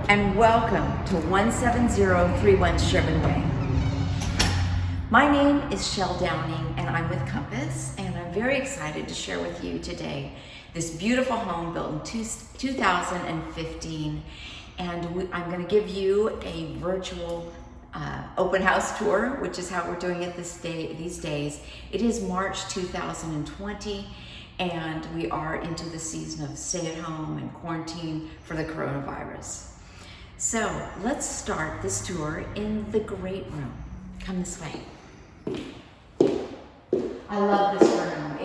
and welcome to 17031 Sherman Way. My name is Shell Downing and I'm with Compass, and I'm very excited to share with you today this beautiful home built in 2015, and I'm going to give you a virtual open house tour, which is how we're doing it these days. It is March 2020, and we are into the season of stay at home and quarantine for the coronavirus. So let's start this tour in the great room. Come this way. I love this room.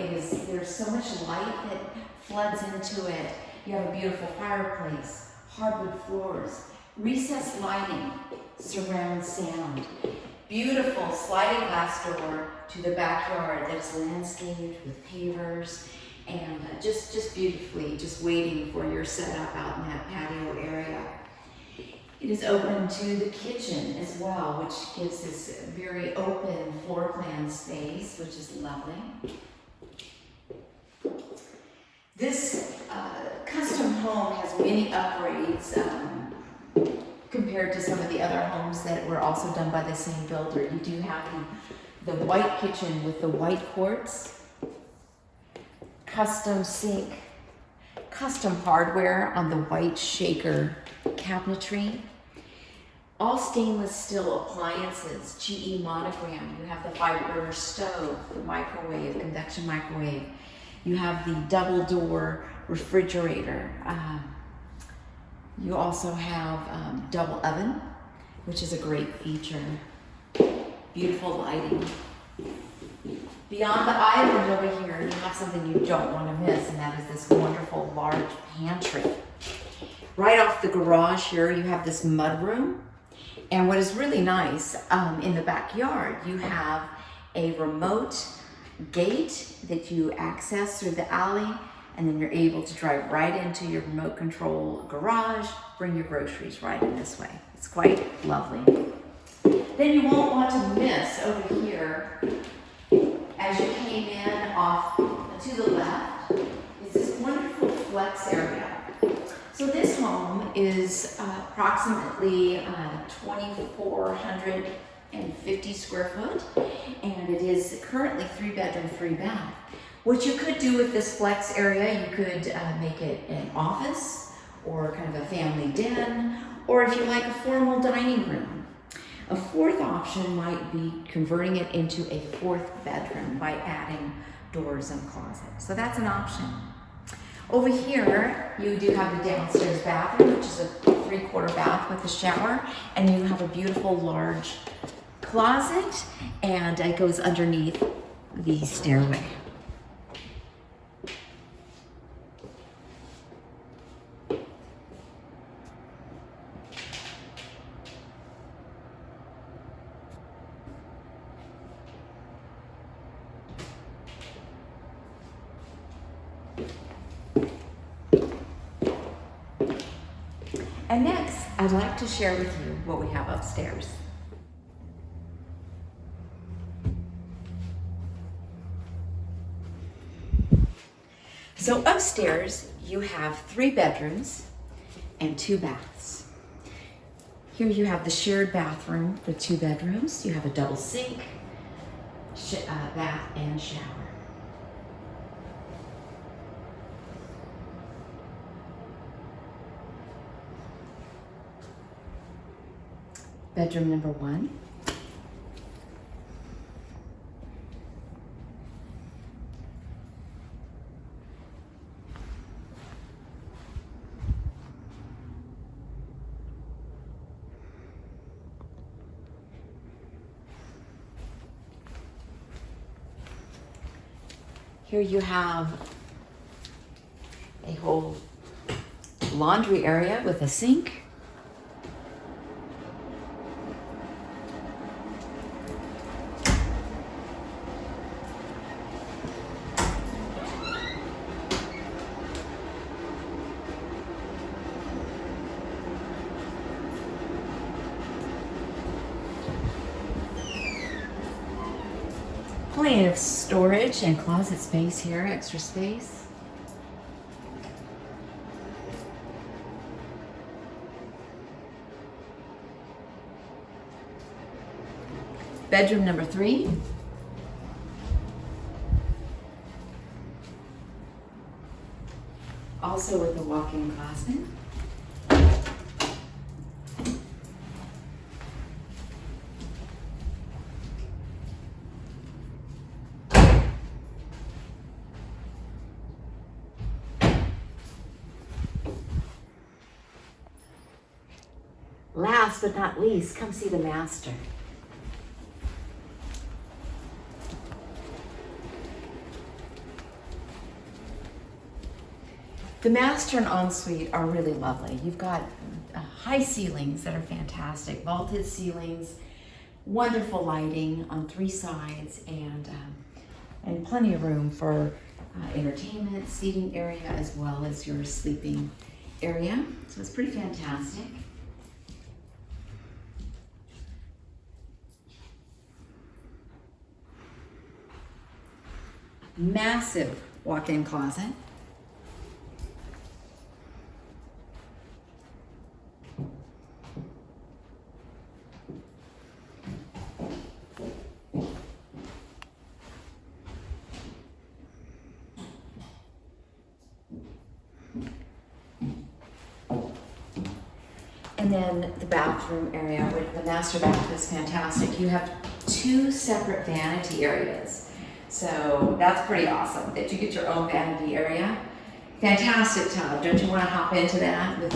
There's so much light that floods into it. You have a beautiful fireplace, hardwood floors, recessed lighting, surround sound, beautiful sliding glass door to the backyard that is landscaped with pavers, and just beautifully, just waiting for your setup out in that patio area. It is open to the kitchen as well, which gives this very open floor plan space, which is lovely. This custom home has many upgrades compared to some of the other homes that were also done by the same builder. You do have the white kitchen with the white quartz, custom sink, custom hardware on the white shaker cabinetry, all stainless steel appliances, GE monogram. You have the 5-burner stove, the microwave, convection microwave. You have the double door refrigerator. You also have double oven, which is a great feature. Beautiful lighting. Beyond the island over here, you have something you don't want to miss, and that is this wonderful large pantry. Right off the garage here, you have this mudroom. And what is really nice, in the backyard, you have a remote gate that you access through the alley, and then you're able to drive right into your remote control garage, bring your groceries right in this way. It's quite lovely. Then you won't want to miss over here, as you came in off to the left, is this wonderful flex area. So this home is approximately 2,450 square foot, and it is currently 3-bedroom, 3-bath. What you could do with this flex area, you could make it an office or kind of a family den, or if you like, a formal dining room. A fourth option might be converting it into a 4th bedroom by adding doors and closets. So that's an option. Over here, you do have the downstairs bathroom, which is a 3/4 bath with a shower, and you have a beautiful large closet, and it goes underneath the stairway. And next, I'd like to share with you what we have upstairs. So upstairs, you have 3 bedrooms and 2 baths. Here you have the shared bathroom for 2 bedrooms. You have a double sink, bath and shower. Bedroom number 1. Here you have a whole laundry area with a sink. Plenty of storage and closet space here, extra space. bedroom number 3. Also with a walk-in closet. Last but not least, come see the master. The master and ensuite are really lovely. You've got high ceilings that are fantastic, vaulted ceilings, wonderful lighting on 3 sides, and plenty of room for entertainment, seating area, as well as your sleeping area. So it's pretty fantastic. Massive walk-in closet. And then the bathroom area, with the master bath is fantastic. You have 2 separate vanity areas. So that's pretty awesome that you get your own vanity area. Fantastic tub. Don't you want to hop into that with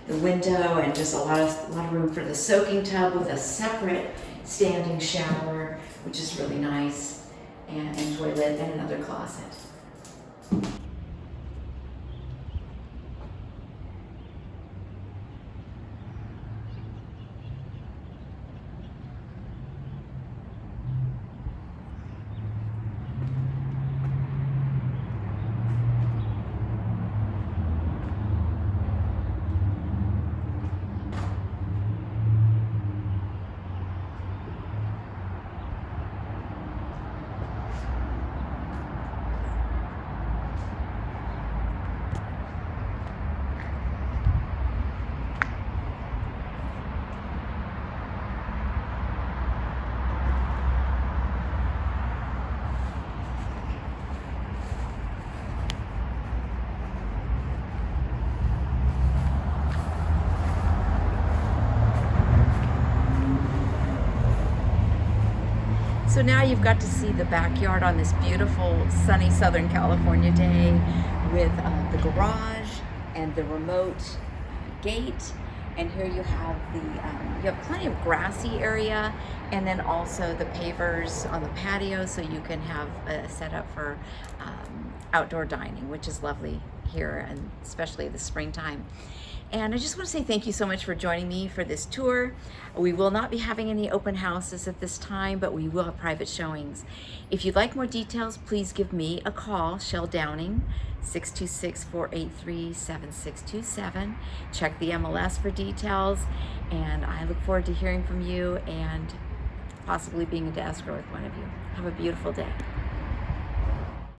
the window and just a lot of room for the soaking tub with a separate standing shower, which is really nice, and a toilet and another closet. So now you've got to see the backyard on this beautiful sunny Southern California day with the garage and the remote gate. And here you have you have plenty of grassy area, and then also the pavers on the patio, so you can have a setup for outdoor dining, which is lovely here, and especially the springtime. And I just want to say thank you so much for joining me for this tour. We will not be having any open houses at this time, but we will have private showings. If you'd like more details, please give me a call, Shell Downing, 626-483-7627. Check the MLS for details, and I look forward to hearing from you and possibly being into escrow with one of you. Have a beautiful day.